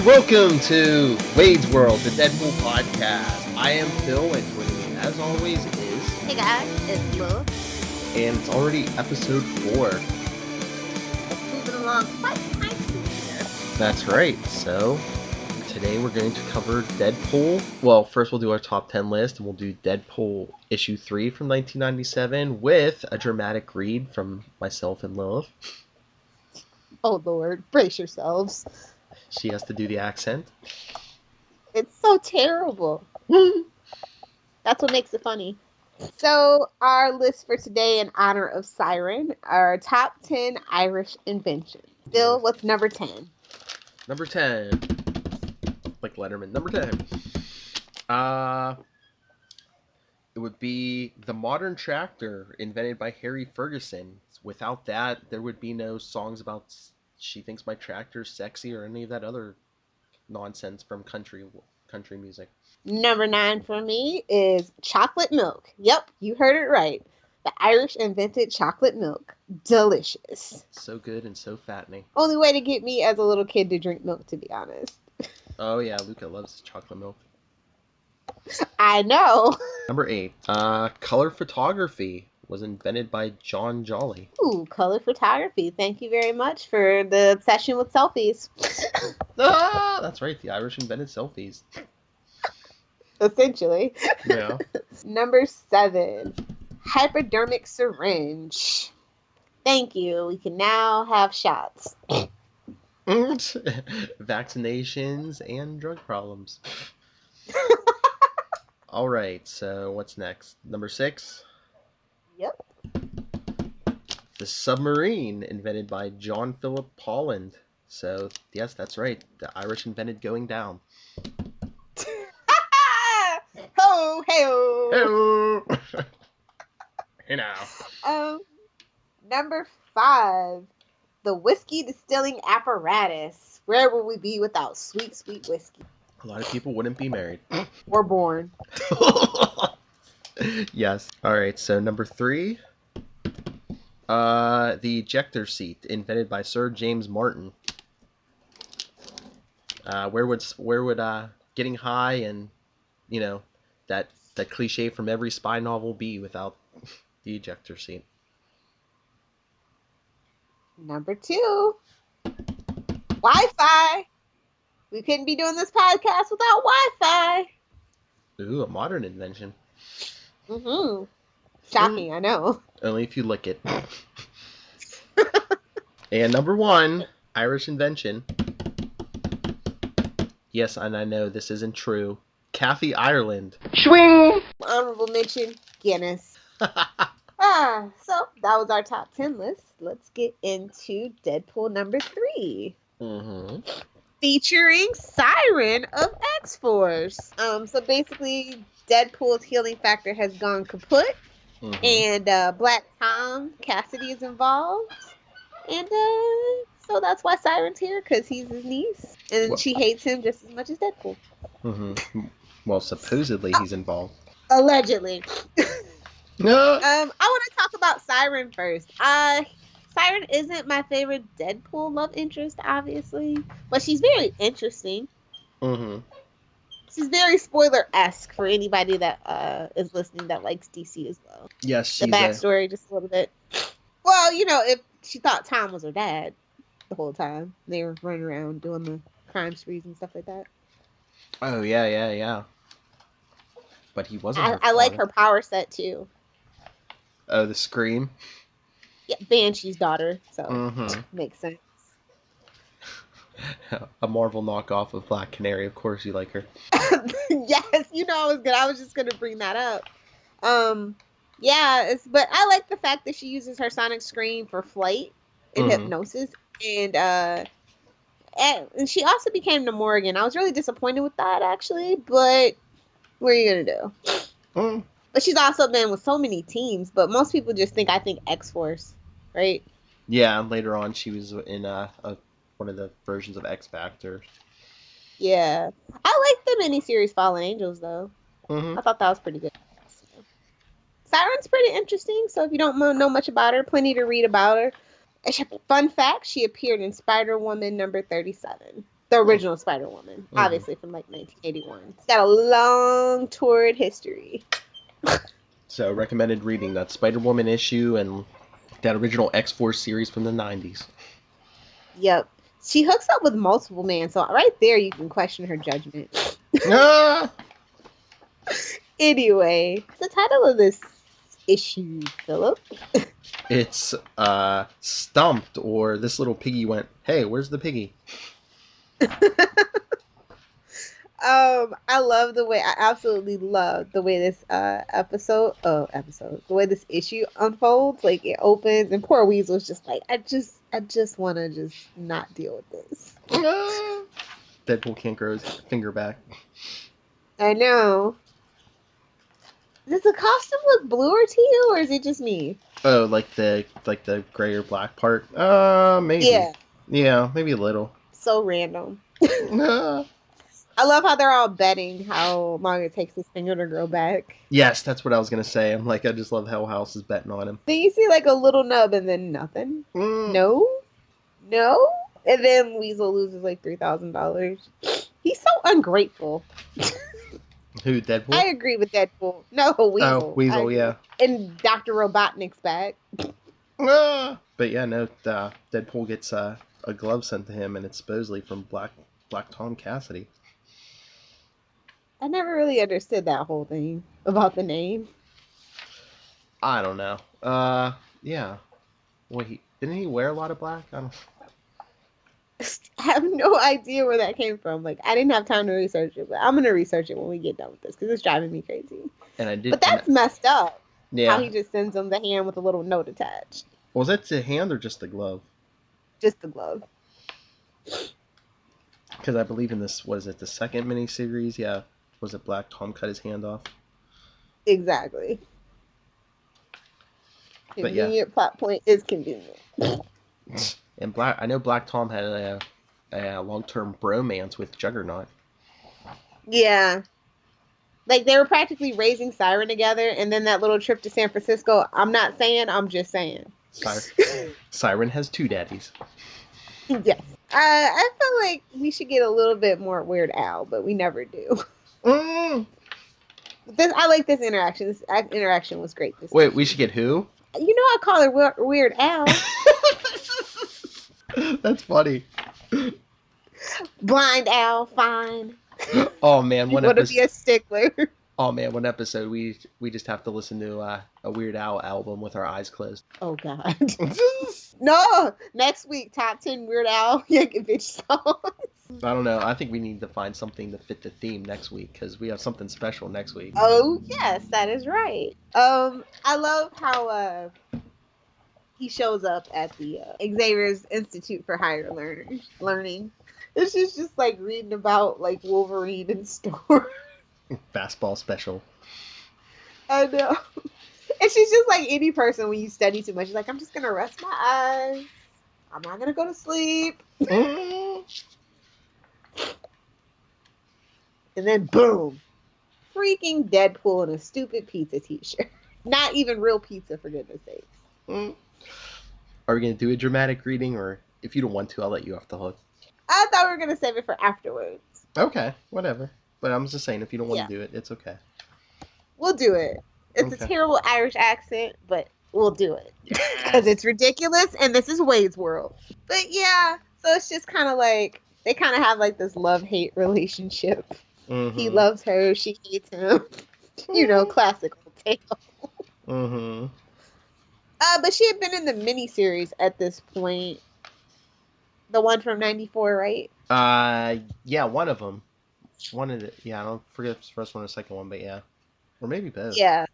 Welcome to Wade's World, the Deadpool podcast. I am Phil, and joining me, as always, is... Hey guys, it's Lo. And it's already episode 4. It's moving along quite nicely here. That's right. So, today we're going to cover Deadpool. Well, first we'll do our top 10 list, and we'll do Deadpool issue 3 from 1997 with a dramatic read from myself and Lilith. Oh Lord, brace yourselves. She has to do the accent. It's so terrible. That's what makes it funny. So, our list for today in honor of Siren, our top 10 Irish inventions. Phil, what's number 10? Number 10. Like Letterman. Number 10. It would be the modern tractor invented by Harry Ferguson. Without that, there would be no songs about she thinks my tractor's sexy or any of that other nonsense from country music. Number 9 for me is chocolate milk. Yep, you heard it right. The Irish invented chocolate milk. Delicious. So good and so fattening. Only way to get me as a little kid to drink milk, to be honest. Oh yeah, Luca loves chocolate milk. I know. Number 8. Color photography was invented by John Jolly. Ooh, color photography. Thank you very much for the obsession with selfies. That's right. The Irish invented selfies. Essentially. Yeah. Number 7. Hypodermic syringe. Thank you. We can now have shots. Vaccinations and drug problems. All right, so what's next? Number 6? Yep. The submarine, invented by John Philip Pauland. So, yes, that's right. The Irish invented going down. Ho, hey-o. Hey-o. Hey now. Number 5. The whiskey distilling apparatus. Where would we be without sweet, sweet whiskey? A lot of people wouldn't be married. Or born. Yes. All right. So number 3, the ejector seat, invented by Sir James Martin. Where would getting high and that cliche from every spy novel be without the ejector seat? Number 2. Wi-Fi. We couldn't be doing this podcast without Wi-Fi. Ooh, a modern invention. Mm-hmm. Shocking, I know. Only if you lick it. And number 1, Irish invention. Yes, and I know this isn't true. Kathy Ireland. Swing! Honorable mention, Guinness. So that was our top 10 list. Let's get into Deadpool number 3. Mm-hmm. Featuring Siren of X-Force. So basically, Deadpool's healing factor has gone kaput, and Black Tom Cassidy is involved, and so that's why Siren's here, because he's his niece, and she hates him just as much as Deadpool. Mm-hmm. Well, supposedly he's involved. Allegedly. No. I want to talk about Siren first. Siren isn't my favorite Deadpool love interest, obviously, but she's very interesting. Mm-hmm. She's very spoiler-esque for anybody that is listening that likes DC as well. Yes, she's the backstory just a little bit. Well, if she thought Tom was her dad the whole time, they were running around doing the crime sprees and stuff like that. Oh yeah. But he wasn't. I like her power set too. Oh, the scream. Yeah, Banshee's daughter, so makes sense. A Marvel knockoff of Black Canary. Of course you like her. Yes, I was just gonna bring that up. Yeah, but I like the fact that she uses her sonic scream for flight and hypnosis, and she also became the Morgan. I was really disappointed with that, actually, but what are you gonna do? But she's also been with so many teams, but most people just think X-Force, right? Yeah, later on she was in one of the versions of X Factor. Yeah. I like the miniseries Fallen Angels, though. I thought that was pretty good. Siren's pretty interesting, so if you don't know much about her, plenty to read about her. Fun fact, she appeared in Spider-Woman number 37. The Hmm. original Spider-Woman, Hmm. obviously from like 1981. It's got a long torrid history. So recommended reading that Spider-Woman issue and that original X-Force series from the 90s. Yep. She hooks up with multiple men, so right there you can question her judgment. Ah! Anyway, the title of this issue, Philip. It's Stumped, or This Little Piggy Went, Hey, where's the piggy? I love the way I absolutely love the way this the way this issue unfolds. Like it opens and poor Weasel's just like, I just wanna just not deal with this. Ah! Deadpool can't grow his finger back. I know. Does the costume look bluer to you, or is it just me? Oh, like the gray or black part? Maybe. Yeah, Yeah, maybe a little. so random. Ah. I love how they're all betting how long it takes his finger to grow back. Yes, that's what I was gonna say. I'm like, I just love how House is betting on him. Then you see like a little nub and then nothing. Mm. No, no. And then Weasel loses like $3,000. He's so ungrateful. Who, Deadpool? I agree with Deadpool. No, Oh, Weasel. Weasel, yeah. And Dr. Robotnik's back. Ah. But yeah, no, Deadpool gets a glove sent to him, and it's supposedly from Black Tom Cassidy. I never really understood that whole thing about the name. I don't know. Yeah. Well, didn't he wear a lot of black? I don't. I have no idea where that came from. Like, I didn't have time to research it, but I'm gonna research it when we get done with this because it's driving me crazy. And I did. But that's messed up. How Yeah. he just sends him the hand with a little note attached. Was that the hand or just the glove? Just the glove. Because I believe in this, was it the second miniseries? Yeah. Was it Black Tom cut his hand off? Exactly. But yeah. Convenient plot point is convenient. And I know Black Tom had a long-term bromance with Juggernaut. Yeah. Like they were practically raising Siren together, and then that little trip to San Francisco. I'm not saying, I'm just saying. Siren has two daddies. Yes. I feel like we should get a little bit more Weird Al, but we never do. Mm. I like this interaction. This interaction was great. Wait, we should get who? You know I call her Weird Al. That's funny. Blind Al, fine. Oh man, You want to be a stickler. Oh man, one episode we just have to listen to a Weird Al album with our eyes closed. Oh God. No, next week top 10 Weird Al Yankovic songs. I don't know. I think we need to find something to fit the theme next week because we have something special next week. Oh yes, that is right. I love how he shows up at the Xavier's Institute for Higher Learning. It's just like reading about like Wolverine in store. Fastball special. I know. And she's just like any person when you study too much. She's like, I'm just gonna rest my eyes. I'm not gonna go to sleep. Mm. And then boom, freaking Deadpool in a stupid pizza t-shirt. Not even real pizza, for goodness sakes. Mm. Are we gonna do a dramatic reading, or if you don't want to, I'll let you off the hook? I thought we were gonna save it for afterwards. Okay, whatever. But I'm just saying, if you don't want Yeah. to do it, it's okay. We'll do it. It's a terrible Irish accent, but we'll do it. Because it's ridiculous, and this is Wade's World. But yeah, so it's just kind of like, they kind of have like this love-hate relationship. Mm-hmm. He loves her, she hates him. You know, classical tale. Mm-hmm. But she had been in the miniseries at this point. The one from 94, right? Yeah, one of them. One of the, yeah, I don't forget if it's the first one or the second one, but yeah. Or maybe both. Yeah.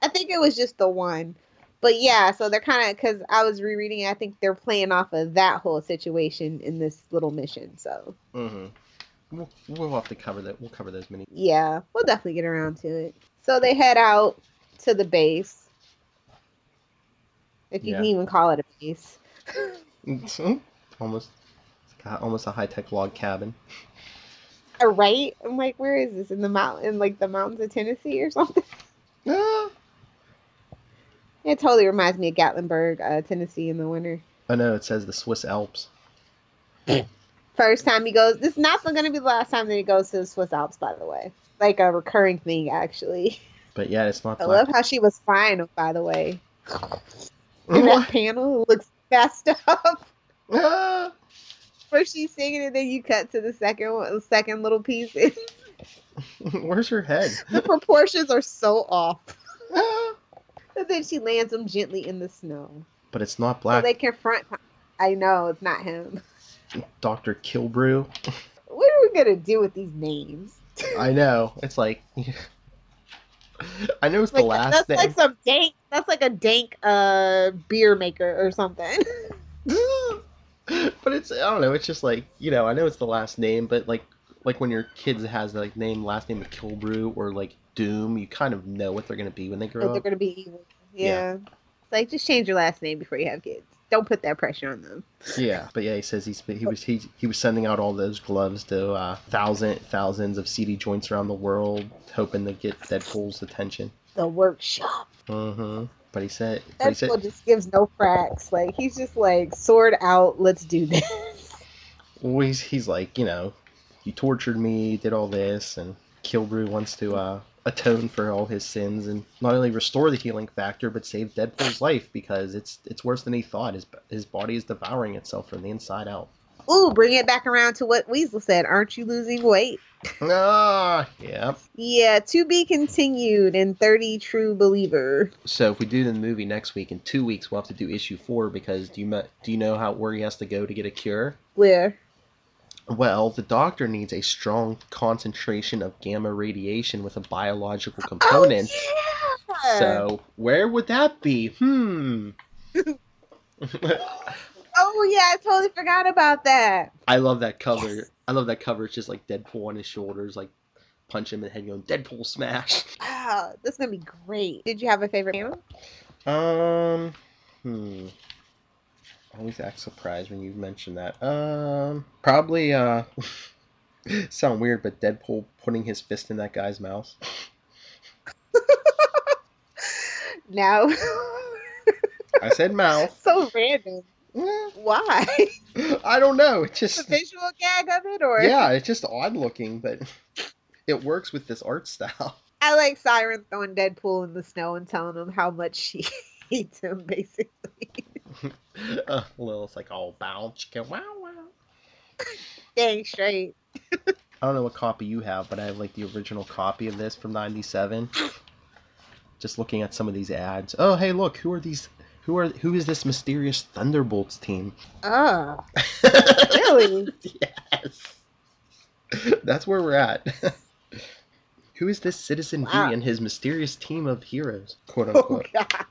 I think it was just the one. But yeah, so they're kind of, because I was rereading it, I think they're playing off of that whole situation in this little mission, so. Mm-hmm. We'll have to cover that. We'll cover those mini. Yeah, we'll definitely get around to it. So they head out to the base. If you can even call it a base. Almost. It's got almost a high-tech log cabin. Right? I'm like, where is this? In the mountains of Tennessee or something? Ah. It totally reminds me of Gatlinburg, Tennessee in the winter. Oh no, it says the Swiss Alps. First time he goes. This is not going to be the last time that he goes to the Swiss Alps, by the way. Like a recurring thing, actually. But yeah, it's not I black. love how she was fine, by the way. In that panel, it looks messed up. Where she's singing, and then you cut to the second little piece. Where's her head? The proportions are so off. And then she lands him gently in the snow. But it's not black. So they confront. I know it's not him. Dr. Kilbrew. What are we gonna do with these names? I know. It's like I know it's the last thing. Like some dank. That's like a dank beer maker or something. But it's, I don't know. It's just like, I know it's the last name, but like when your kids has like last name of Kilbrew or like Doom, you kind of know what they're gonna be when they grow up. They're gonna be evil. Yeah. It's like, just change your last name before you have kids. Don't put that pressure on them. Yeah, but yeah, he says he was sending out all those gloves to thousands of seedy joints around the world, hoping to get Deadpool's attention. The workshop. Mm-hmm. But he said Deadpool just gives no cracks. Like, he's just like, sword out, let's do this. Well, he's like, you tortured me, did all this, and Kilbrew wants to atone for all his sins and not only restore the healing factor, but save Deadpool's life, because it's worse than he thought. His body is devouring itself from the inside out. Ooh, bring it back around to what Weasel said. Aren't you losing weight? Yeah. Yeah, to be continued in 30 True Believer. So if we do the movie next week, in 2 weeks we'll have to do issue 4, because do you know where he has to go to get a cure? Where? Well, the doctor needs a strong concentration of gamma radiation with a biological component. Oh, yeah! So where would that be? Oh yeah, I totally forgot about that. I love that cover. Yes. I love that cover. It's just like Deadpool on his shoulders, like punch him in the head going, Deadpool smash. Wow, this is gonna be great. Did you have a favorite panel? I always act surprised when you mention that. Probably sound weird, but Deadpool putting his fist in that guy's mouth. No. I said mouth. So random. Why? I don't know. It's just the visual gag of it, or yeah, it's just odd looking, but it works with this art style. I like Siren throwing Deadpool in the snow and telling him how much she hates him, basically. Lil's like, oh, bow, chicken, wow, wow. Dang straight. I don't know what copy you have, but I have like the original copy of this from '97. Just looking at some of these ads. Oh, hey, look, who is this mysterious Thunderbolts team? Oh, really? Yes. That's where we're at. Who is this Citizen Wow. V and his mysterious team of heroes, quote unquote? Oh, God.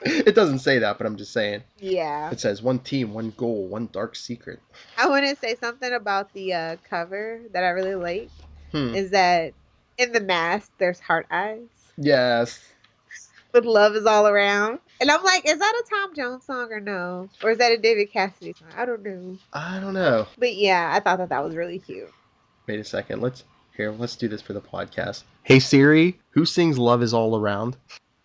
It doesn't say that, but I'm just saying. Yeah. It says one team, one goal, one dark secret. I want to say something about the cover that I really like. Is that in the mask there's heart eyes? Yes. With love is all around. And I'm like, is that a Tom Jones song or no? Or is that a David Cassidy song? I don't know. But yeah, I thought that was really cute. Wait a second. Let's do this for the podcast. Hey Siri, who sings Love Is All Around?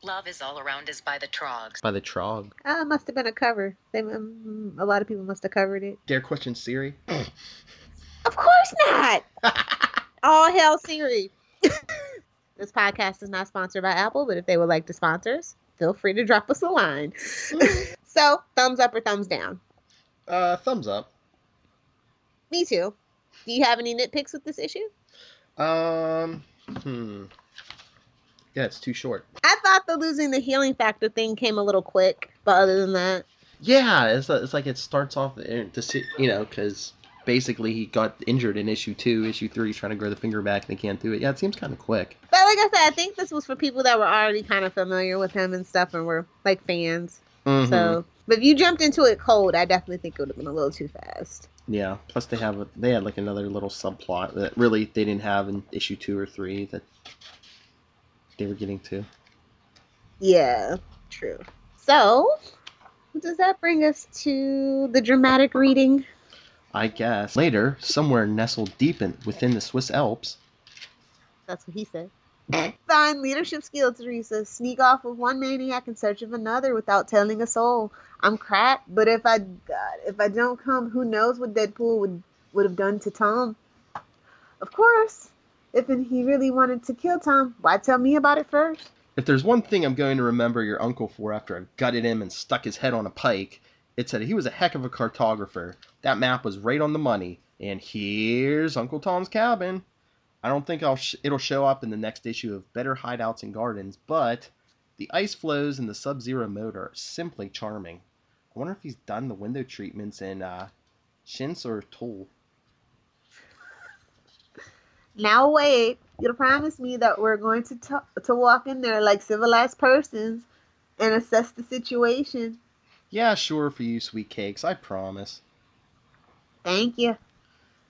Love Is All Around is by the Trogs. By the Trog. It must have been a cover. A lot of people must have covered it. Dare question Siri? Of course not! All hail Siri. This podcast is not sponsored by Apple, but if they would like to sponsor us, feel free to drop us a line. So, thumbs up or thumbs down? Thumbs up. Me too. Do you have any nitpicks with this issue? Yeah, it's too short. I thought the losing the healing factor thing came a little quick, but other than that... Yeah, it's like it starts off, because basically he got injured in issue 2, issue 3, he's trying to grow the finger back and they can't do it. Yeah, it seems kind of quick. But like I said, I think this was for people that were already kind of familiar with him and stuff and were like fans. Mm-hmm. So, but if you jumped into it cold, I definitely think it would have been a little too fast. Yeah, plus they had like another little subplot that really they didn't have in issue 2 or 3 that they were getting to. Yeah, true. So, does that bring us to the dramatic reading? I guess. Later, somewhere nestled deep within the Swiss Alps. That's what he said. Fine leadership skill, Teresa. Sneak off with one maniac in search of another without telling a soul. I'm cracked, but if I don't come, who knows what Deadpool would have done to Tom? Of course, if he really wanted to kill Tom, why tell me about it first? If there's one thing I'm going to remember your uncle for after I gutted him and stuck his head on a pike, it's that he was a heck of a cartographer. That map was right on the money. And here's Uncle Tom's cabin. I don't think it'll show up in the next issue of Better Hideouts and Gardens, but the ice flows and the Sub-Zero mode are simply charming. I wonder if he's done the window treatments in Shins or Tool. Now wait, you'll promise me that we're going to walk in there like civilized persons and assess the situation. Yeah, sure for you, sweet cakes, I promise. Thank you.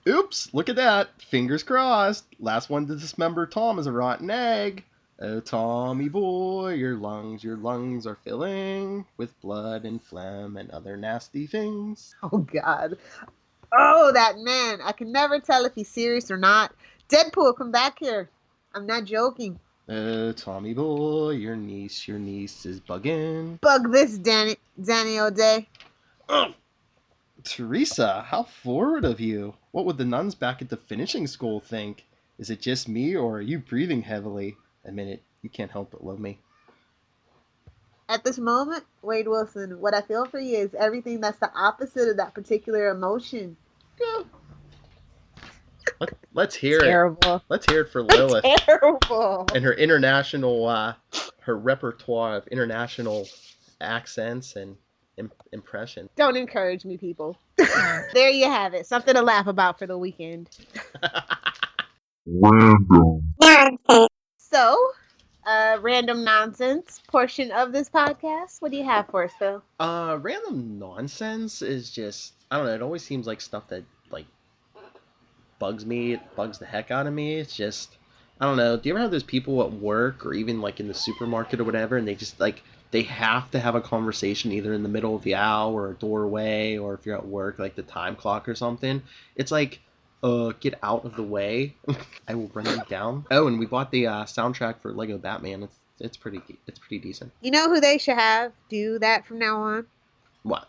Oops, look at that. Fingers crossed. Last one to dismember Tom is a rotten egg. Oh, Tommy boy, your lungs are filling with blood and phlegm and other nasty things. Oh, God. Oh, that man. I can never tell if he's serious or not. Deadpool, come back here. I'm not joking. Oh, Tommy boy, your niece is bugging. Bug this, Danny O'Day. Oh, Teresa, how forward of you. What would the nuns back at the finishing school think? Is it just me, or are you breathing heavily? Admit it, you can't help but love me. At this moment, Wade Wilson, what I feel for you is everything that's the opposite of that particular emotion. Yeah. Let's hear Terrible. it. Let's hear it for Lilith. Terrible. And her international, her repertoire of international accents and impression. Don't encourage me, people. There you have it. Something to laugh about for the weekend. Random nonsense. So, random nonsense portion of this podcast. What do you have for us, Phil? Random nonsense is just, I don't know, it always seems like stuff that, like, bugs me. It bugs the heck out of me. It's just, I don't know. Do you ever have those people at work or even, like, in the supermarket or whatever, and they just, like, they have to have a conversation either in the middle of the aisle or a doorway, or if you're at work, like the time clock or something. It's like, get out of the way. I will run you down. Oh, and we bought the soundtrack for Lego Batman. It's pretty decent. You know who they should have do that from now on? What?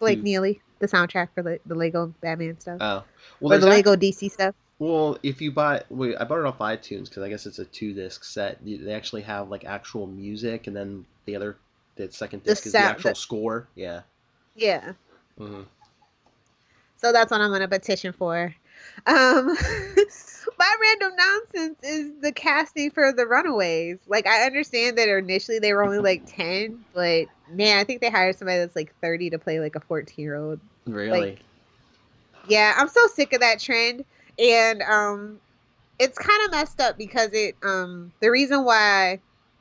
Blake Neely, the soundtrack for the Lego Batman stuff. Oh, well, or the Lego DC stuff. Well, if you buy, I bought it off iTunes because I guess it's a 2-disc set. They actually have like actual music, and then the second disc is the actual score. Yeah. Yeah. Mm-hmm. So that's what I'm gonna petition for. My random nonsense is the casting for the Runaways. Like, I understand that initially they were only like 10, but man, I think they hired somebody that's like 30 to play like a 14-year-old. Really? Like, yeah, I'm so sick of that trend. And it's kind of messed up because the reason why,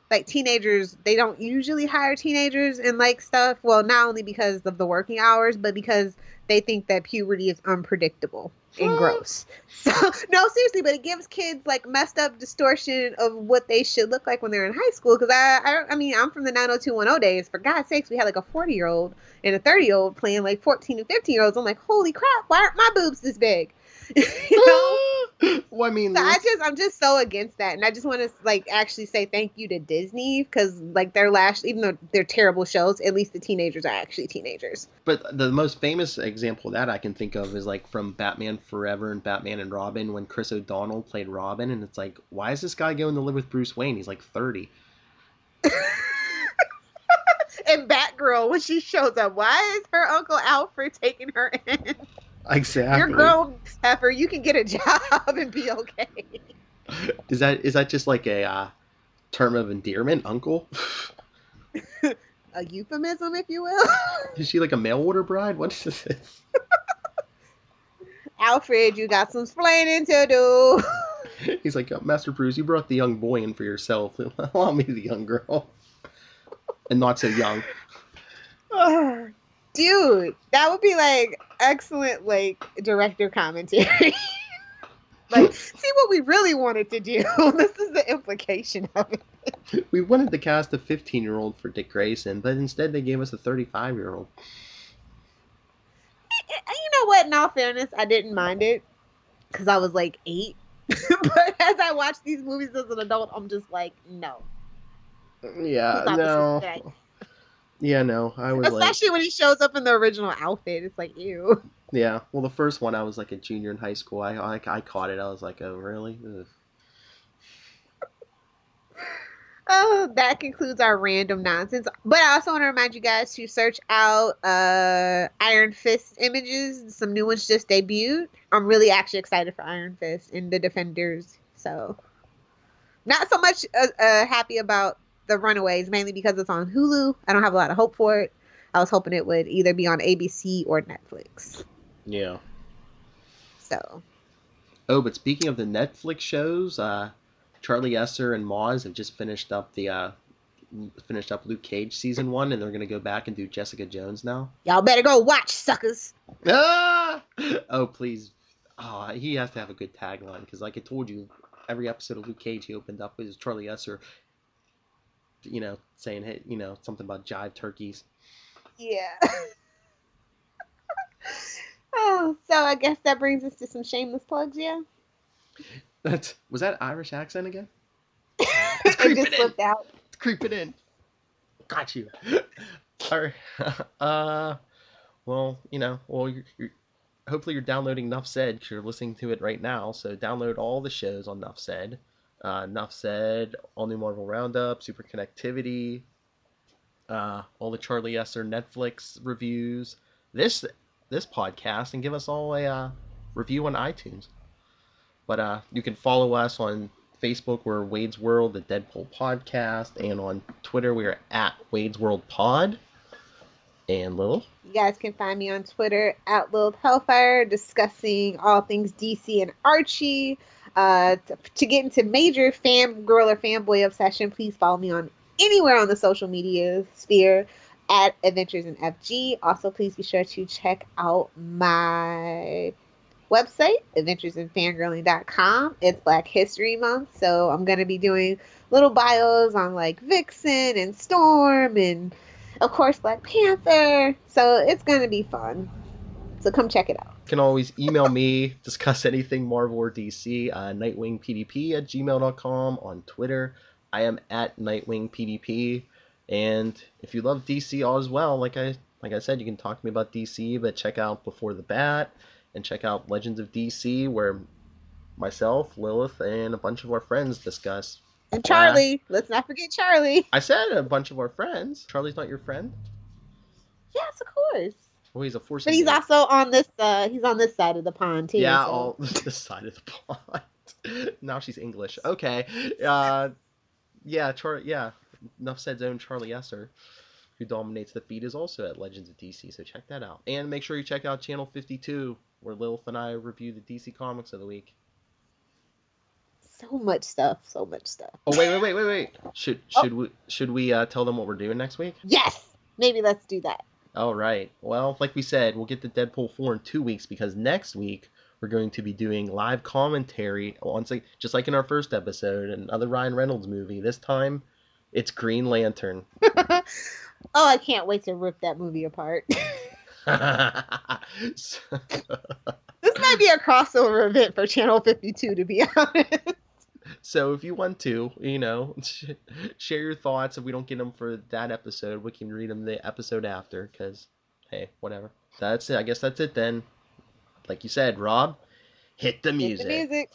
like, teenagers, they don't usually hire teenagers in like stuff, well, not only because of the working hours, but because they think that puberty is unpredictable and gross. So no, seriously, but it gives kids like messed up distortion of what they should look like when they're in high school. Because I mean, I'm from the 90210 days. For God's sakes, we had like a 40-year-old and a 30-year-old playing like 14 and 15-year-olds. I'm like, holy crap, why aren't my boobs this big? You know? Well, I mean, so I'm just so against that, and I just want to like actually say thank you to Disney because like even though they're terrible shows, at least the teenagers are actually teenagers. But the most famous example of that I can think of is like from Batman Forever and Batman and Robin when Chris O'Donnell played Robin, and it's like, why is this guy going to live with Bruce Wayne? He's like 30. And Batgirl, when she shows up, why is her Uncle Alfred taking her in? Exactly. You're grown, Pepper. You can get a job and be okay. Is that just like a term of endearment, uncle? A euphemism, if you will. Is she like a mail order bride? What is this? Alfred, you got some splaining to do. He's like, Master Bruce, you brought the young boy in for yourself. Allow me the young girl. And not so young. Dude, that would be like excellent like director commentary. Like, see what we really wanted to do. This is the implication of it. We wanted to cast a 15-year-old for Dick Grayson, but instead they gave us a 35-year-old. You know what? In all fairness, I didn't mind it because I was like 8. But as I watch these movies as an adult, I'm just like, no. Who Yeah, thought this was a no. good idea? Yeah, no. I was like, Especially when he shows up in the original outfit. It's like, ew. yeah. Well, the first one, I was like a junior in high school. I caught it. I was like, oh, really? Ugh. Oh, that concludes our random nonsense. But I also want to remind you guys to search out Iron Fist images. Some new ones just debuted. I'm really actually excited for Iron Fist and the Defenders. So, not so much happy about the Runaways, mainly because it's on Hulu. I don't have a lot of hope for it. I was hoping it would either be on ABC or Netflix. Yeah. So, Oh, but speaking of the Netflix shows, Charlie Esser and Maz have just finished up Luke Cage season 1, and they're gonna go back and do Jessica Jones now. y'all better go watch, suckers. Ah! Oh, please. Oh, he has to have a good tagline, because like I told you, every episode of Luke Cage he opened up with Charlie Esser, saying, hey, something about jive turkeys. Yeah. Oh, so I guess that brings us to some shameless plugs, yeah? Was that Irish accent again? It just slipped out. It's creeping in. Got you. All right. Well, hopefully you're downloading Nuff Said because you're listening to it right now. So download all the shows on Nuff Said. Nuff Said, All New Marvel Roundup, Super Connectivity, all the Charlie Esser Netflix reviews, this podcast, and give us all a review on iTunes. But you can follow us on Facebook. We're Wade's World, the Deadpool podcast, and on Twitter we are at Wade's World Pod. And Lil, You guys can find me on Twitter at Lilith Hellfire, discussing all things DC and Archie. To get into major fangirl or fanboy obsession, please follow me on anywhere on the social media sphere at Adventures in FG. Also, please be sure to check out my website, adventuresinfangirling.com. It's Black History Month, so I'm going to be doing little bios on like Vixen and Storm and of course Black Panther. So it's going to be fun. So come check it out. you can always email me, discuss anything Marvel or DC, nightwingpdp@gmail.com. On Twitter, I am at nightwingpdp. And if you love DC all as well, like I said, you can talk to me about DC, but check out Before the Bat and check out Legends of DC, where myself, Lilith, and a bunch of our friends discuss. And Charlie, let's not forget Charlie. I said a bunch of our friends. Charlie's not your friend? Yes, of course. Well, he's a force. But he's also on this. He's on this side of the pond too. Yeah, so. all this side of the pond. Now she's English. Okay. Yeah, Enough Said's own Charlie Esser, who dominates the feed, is also at Legends of DC. So check that out, and make sure you check out Channel 52, where Lilith and I review the DC comics of the week. So much stuff. Oh wait. Should we tell them what we're doing next week? Yes, maybe let's do that. All right. Well, like we said, we'll get to Deadpool 4 in 2 weeks, because next week we're going to be doing live commentary on, just like in our first episode, another Ryan Reynolds movie. This time, it's Green Lantern. Oh, I can't wait to rip that movie apart. This might be a crossover event for Channel 52, to be honest. So if you want to, share your thoughts. If we don't get them for that episode, we can read them the episode after, because, hey, whatever. That's it. I guess that's it then. Like you said, Rob, hit the music. Hit the music.